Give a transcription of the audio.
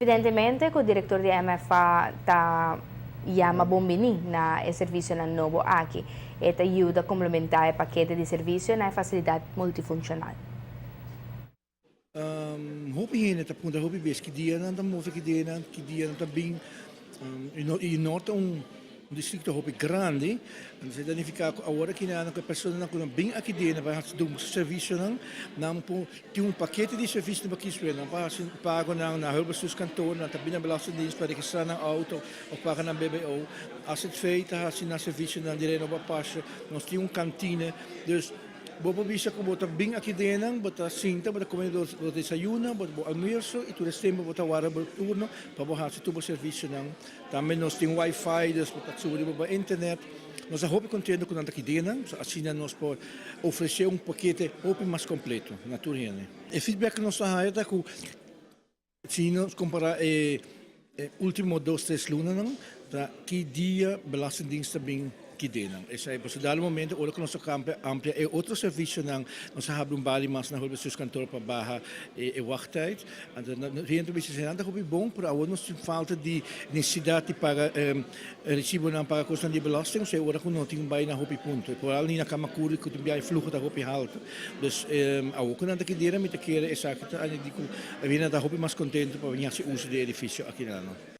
Evidentemente, o diretor de MFA está mabombini na serviço na novo aqui. Esta ajuda a complementar o paquete de serviço na facilidade multifuncional. Hopi heen het punta hopi bes que dia não estamos que dia não está bem e nota distrito hopi grande se danifica agora que na pessoa não com bem aqui dia vai fazer serviço não tem paquete de serviço para que isso não para pago na hulp sus kantoor na tabina belastingdienst para registrar na auto of paga na BBO als het feita assim na serviço na direito para passe nós temos cantina dus Bobo bisa ko bota bing aqui dentro, bota cinta, bota comer do desayuno, bota almoço e tudo tempo bota hora bota turno para botar se tudo serviço não. Também nós temos Wi-Fi, dus bota sobre bota internet. Nós a roupa contendo com aqui dentro, assim nós pode oferecer paquete roupa mais completo, naturalmente. E feedback que nós temos é que se nós comparar último 2-3 lunas não, que dia belastingdienst bem que dentro. Esse é por dado momento, olha que nosso campo amplia é outro serviço não, nós temos bali mais na hulp sus kantoor para barra e wachttijd. En rente bem se nada hobby bom, para agora nós temos falta de necessidade para recibo não para custo de belasting, se ora que não tem bem na hobby ponto. Por ali na cama curi que tem fluxo da hobby alta. Dus agora que nada que dera met keer é saque, a gente digo, a gente da hobby mais contente para vir se uso de edifício aqui não.